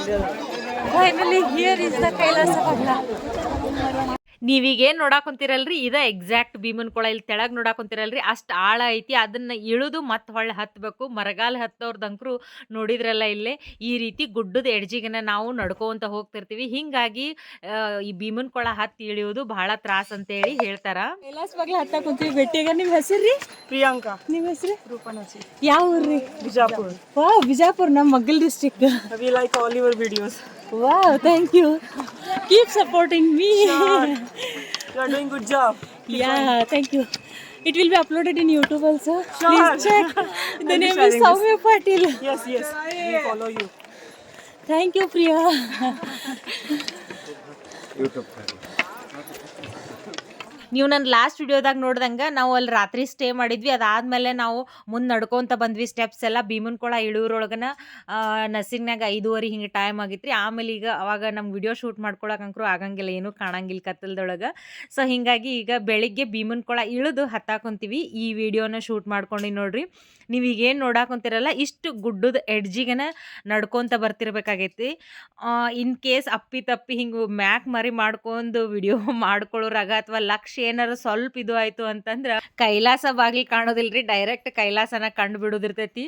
Finally, here is the Kailasa Pagla. ನೀವೀಗೇನು ನೋಡಾಕೊಂತೀರಲ್ರಿ ಇದ exact ಭೀಮನ್ ಕೊಳ. ಇಲ್ಲಿ ತೆಳಗ್ ನೋಡಾಕೊಂತೀರಲ್ರಿ ಅಷ್ಟು ಆಳ ಐತಿ. ಅದನ್ನ ಇಳಿದು ಮತ್ತೆ ಹೊಳ್ಳಿ ಹತ್ತಬೇಕು. ಮರಗಾಲ ಹತ್ತೋರ್ದಂಕ್ರು ನೋಡಿದ್ರಲ್ಲ ಇಲ್ಲೇ ಈ ರೀತಿ ಗುಡ್ಡದ ಎಡ್ಜಿಗೆನ ನಾವು ನಡ್ಕೊಂತ ಹೋಗ್ತಿರ್ತೀವಿ. ಹಿಂಗಾಗಿ ಈ ಭೀಮನ್ ಕೊಳ ಹತ್ತಿ ಇಳಿಯೋದು ಬಹಳ ತ್ರಾಸ ಅಂತ ಹೇಳಿ ಹೇಳ್ತಾರ. ಕೈಲಾಸ ಪಗ್ಲ ಹತ್ತ ಕುಂತೀವಿ ಭೇಟಿಯಾಗ. ನಿಮ್ಮ ಹೆಸರು? ಪ್ರಿಯಾಂಕಾ. ನಿಮ್ಮ ಹೆಸರು? ರೂಪನಾಚಿ. ಯಾವ ಊರ್ರಿ? ಬಿಜಾಪುರ. ವಾವ್, ಬಿಜಾಪುರ ನಮ್ಮ ಮಗ್ಗಲ್ district. We like all your videos. Wow, thank you. Keep supporting me. Sure. You are doing good job. Yeah, thank you. It will be uploaded in YouTube also. Sure. Please check. The name is Soumya Patil. Yes, yes. We follow you. Thank you, Priya. YouTube. ನೀವು ನನ್ನ last ವಿಡಿಯೋದಾಗ ನೋಡ್ದಂಗೆ ನಾವು ಅಲ್ಲಿ ರಾತ್ರಿ stay ಮಾಡಿದ್ವಿ. ಅದಾದಮೇಲೆ ನಾವು ಮುಂದೆ ನಡ್ಕೊತ ಬಂದ್ವಿ ಸ್ಟೆಪ್ಸ್ ಎಲ್ಲ. ಭೀಮನ್ ಕೊಳ ಇಳಿಯೋರೊಳಗನ ನರ್ಸಿಂಗ್ನಾಗ 5:30 ಹಿಂಗೆ ಟೈಮ್ ಆಗಿತ್ತು ರೀ. ಆಮೇಲೆ ಈಗ ಅವಾಗ ನಮ್ಮ ವಿಡಿಯೋ ಶೂಟ್ ಮಾಡ್ಕೊಳಕಂಕ್ರು ಆಗಂಗಿಲ್ಲ, ಏನೂ ಕಾಣಂಗಿಲ್ಲ ಕತ್ತಲದೊಳಗೆ. ಸೊ ಹೀಗಾಗಿ ಈಗ ಬೆಳಿಗ್ಗೆ ಭೀಮನ್ ಕೊಳ ಇಳಿದು ಹತ್ತಾಕೊಂತೀವಿ. ಈ ವಿಡಿಯೋನ ಶೂಟ್ ಮಾಡ್ಕೊಂಡು ನೋಡ್ರಿ. ನೀವು ಈಗೇನು ನೋಡಾಕೊಂತೀರಲ್ಲ ಇಷ್ಟು ಗುಡ್ಡದ ಎಡ್ಜಿಗೆನ ನಡ್ಕೊತ ಬರ್ತಿರ್ಬೇಕಾಗೈತಿ. ಇನ್ ಕೇಸ್ ಅಪ್ಪಿ ತಪ್ಪಿ ಹಿಂಗೆ ಮ್ಯಾಕ್ ಮರಿ ಮಾಡ್ಕೊಂಡು ವಿಡಿಯೋ ಮಾಡ್ಕೊಳ್ಳೋರಾಗ ಅಥವಾ ಲಕ್ಷ ಏನಾರು ಸ್ವಲ್ಪ ಇದು ಆಯಿತು ಅಂತಂದ್ರೆ ಕೈಲಾಸ ಬಾಗಿಲು ಕಾಣೋದಿಲ್ರಿ, ಡೈರೆಕ್ಟ್ ಕೈಲಾಸನ ಕಂಡು ಬಿಡೋದಿರ್ತೈತಿ.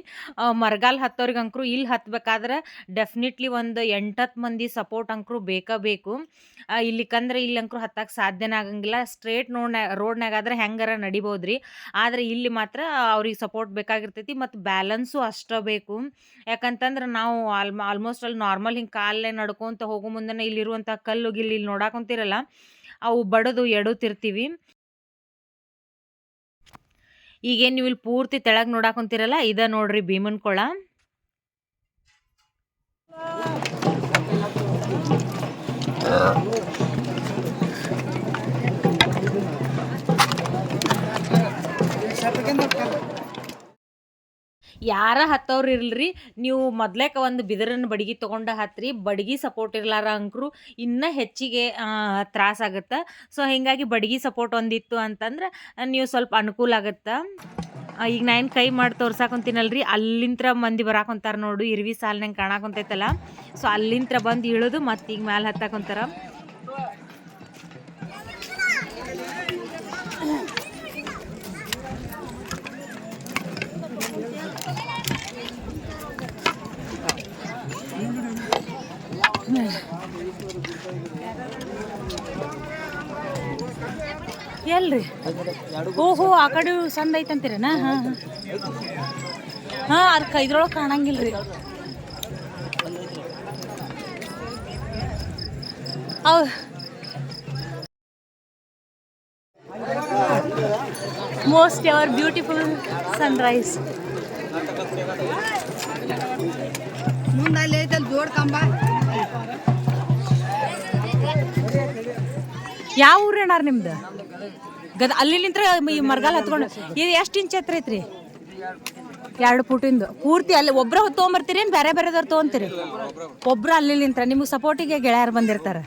ಮರಗಾಲ್ ಹತ್ತೋರಿಗೆ ಅಂಕರು ಇಲ್ಲಿ ಹತ್ಬೇಕಾದ್ರೆ ಡೆಫಿನೆಟ್ಲಿ ಒಂದು 8-10 ಮಂದಿ ಸಪೋರ್ಟ್ ಅಂಕರು ಬೇಕು. ಇಲ್ಲಿಕಂದ್ರೆ ಇಲ್ಲಿ ಅಂಕರು ಹತ್ತಕ್ಕೆ ಸಾಧ್ಯನೇ ಆಗಂಗಿಲ್ಲ. ಸ್ಟ್ರೇಟ್ ರೋಡ್ನಾಗಾದ್ರೆ ಹೆಂಗಾರ ನಡಿಬೋದ್ರಿ, ಆದರೆ ಇಲ್ಲಿ ಮಾತ್ರ ಅವ್ರಿಗೆ ಸಪೋರ್ಟ್ ಬೇಕಾಗಿರ್ತೈತಿ. ಮತ್ತು ಬ್ಯಾಲೆನ್ಸು ಅಷ್ಟೇ ಬೇಕು. ಯಾಕಂತಂದ್ರೆ ನಾವು ಆಲ್ಮೋಸ್ಟ್ ಅಲ್ಲಿ ನಾರ್ಮಲ್ ಹಿಂಗೆ ಕಾಲೇ ನಡ್ಕೊತ ಹೋಗೋ ಮುಂದೆ ಇಲ್ಲಿರುವಂಥ ಕಲ್ಲು ಗಿಲ್ಲಿ ಇಲ್ಲಿ ನೋಡಾಕೊಂತೀರಲ್ಲ ಅವು ಬಡದು ಎಡುತ್ತಿರ್ತೀವಿ. ಈಗೇನು ನೀವು ಇಲ್ಲಿ ಪೂರ್ತಿ ತೆಳಗೆ ನೋಡಾಕೊಂತೀರಲ್ಲ ಇದ ನೋಡ್ರಿ ಭೀಮನ್ ಕೊಳ. ಯಾರ ಹತ್ತವ್ರು ಇರಲ್ರಿ, ನೀವು ಮೊದ್ಲೇಕ ಒಂದು ಬಿದಿರನ್ನ ಬಡಗಿ ತೊಗೊಂಡು ಹತ್ರಿ. ಬಡಗಿ ಸಪೋರ್ಟ್ ಇರ್ಲಾರ ಅಂಕರು ಇನ್ನೂ ಹೆಚ್ಚಿಗೆ ತ್ರಾಸಾಗುತ್ತೆ. ಸೊ ಹೀಗಾಗಿ ಬಡಗಿ ಸಪೋರ್ಟ್ ಒಂದಿತ್ತು ಅಂತಂದ್ರೆ ನೀವು ಸ್ವಲ್ಪ ಅನುಕೂಲ ಆಗುತ್ತೆ. ಈಗ ನಾನು ಕೈ ಮಾಡಿ ತೋರ್ಸಾಕೊಂತೀನಲ್ರಿ, ಅಲ್ಲಿಂತ್ರ ಮಂದಿ ಬರಾಕೊಂತಾರ ನೋಡು, ಇರ್ವಿ ಸಾಲಿನಂಗೆ ಕಾಣಾಕೊಂತೈತಲ್ಲ. ಸೊ ಅಲ್ಲಿಂತ್ರ ಬಂದು ಇಳಿದು ಮತ್ತೆ ಈಗ ಮ್ಯಾಲೆ ಹತ್ತಾಕೊಂತಾರ. ಎಲ್ರಿ? ಓಹೋ, ಆ ಕಡೆ ಸಂದ ಐತಂತೀರನ? ಹಾಂ ಅದಕ್ಕೆ ಇದ್ರೊಳಗೆ ಕಾಣಂಗಿಲ್ರಿ. Most ever beautiful sunrise. ಮುಂದೆ ಜೋಡ್ ಕಂಬ. ಯಾವ ಊರು ಏನಾರ ನಿಮ್ದು? ಅಲ್ಲಿಂತ್ರ ಈ ಮರಗಾಲ ಹತ್ಕೊಂಡು ಇದು ಎಷ್ಟು ಇಂಚ್ ಎತ್ತರ ಐತ್ರಿ? 2 ಫೂಟಿಂದು ಪೂರ್ತಿ. ಅಲ್ಲಿ ಒಬ್ರ ತೊಗೊಂಬರ್ತೀರಿ ಏನು ಬೇರೆ ಬೇರೆದವ್ರು ತೊಗೊಂತೀರಿ? ಒಬ್ರು ಅಲ್ಲಿಂತ್ರ ನಿಮ್ಗೆ ಸಪೋರ್ಟಿಗೆ ಗೆಳೆಯರು ಬಂದಿರ್ತಾರೆ.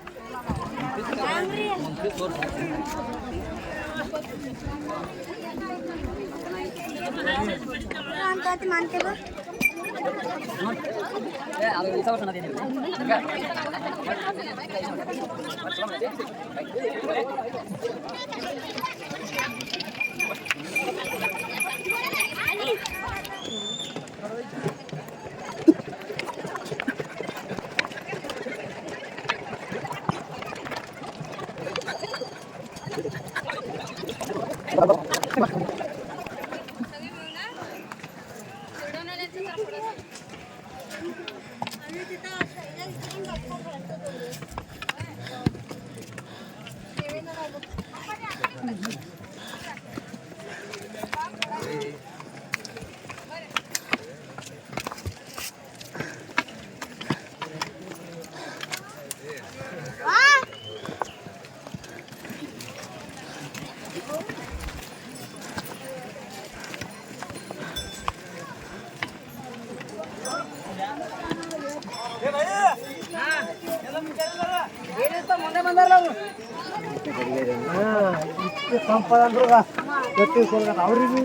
ಅವ್ರಿಗೆ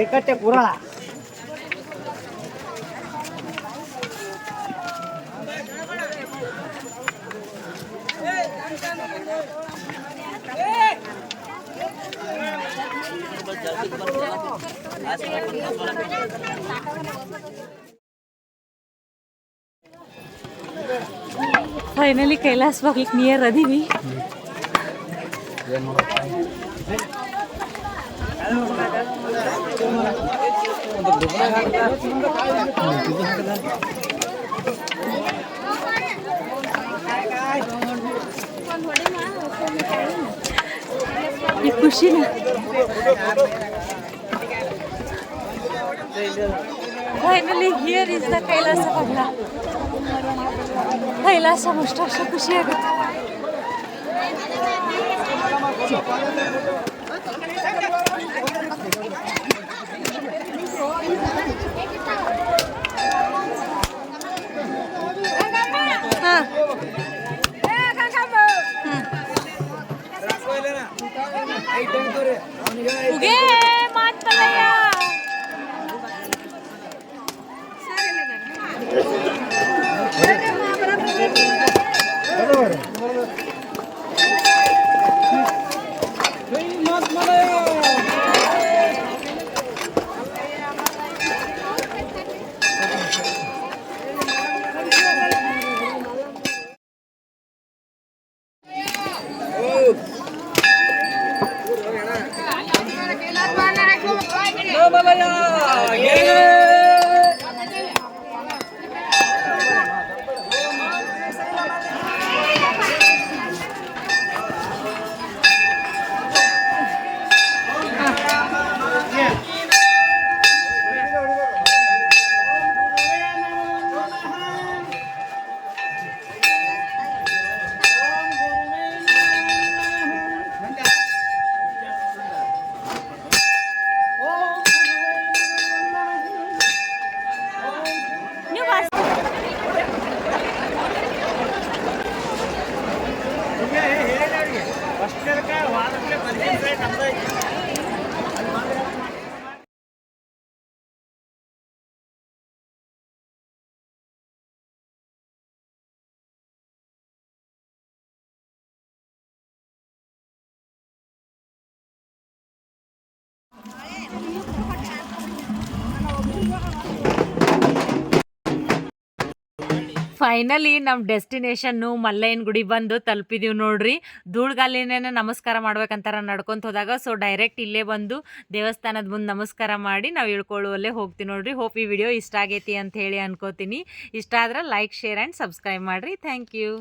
ಏಕಟ್ಟೆ ಕೂರಲ್ಲ. ಫೈನಲಿ ಕೈಲಾಸ ಹೋಗ್ಲಿಕ್ಕೆ ನಿಯರ್ ಅದೀವಿ. ಈ ಖುಷಿನ finally here is the Kailash Parvat. Kailash ಅಷ್ಟು ಖುಷಿ ಆಗುತ್ತೆ. ಫೈನಲಿ ನಮ್ಮ ಡೆಸ್ಟಿನೇಷನ್ನು ಮಲ್ಲಯ್ಯನ ಗುಡಿ ಬಂದು ತಲುಪಿದೀವಿ ನೋಡ್ರಿ. ಧೂಳ್ಗಾಲಿನೇ ನಮಸ್ಕಾರ ಮಾಡ್ಬೇಕಂತಾರ ನಡ್ಕೊಂತ ಹೋದಾಗ. ಸೊ ಡೈರೆಕ್ಟ್ ಇಲ್ಲೇ ಬಂದು ದೇವಸ್ಥಾನದ ಮುಂದೆ ನಮಸ್ಕಾರ ಮಾಡಿ ನಾವು ಇಳ್ಕೊಳ್ಳುವಲ್ಲೇ ಹೋಗ್ತೀವಿ ನೋಡ್ರಿ. ಹೋಪ್ ಈ ವಿಡಿಯೋ ಇಷ್ಟ ಆಗೈತಿ ಅಂತ ಹೇಳಿ ಅನ್ಕೋತೀನಿ. ಇಷ್ಟ ಆದ್ರೆ ಲೈಕ್, ಶೇರ್ ಆ್ಯಂಡ್ ಸಬ್ಸ್ಕ್ರೈಬ್ ಮಾಡಿರಿ. Thank you.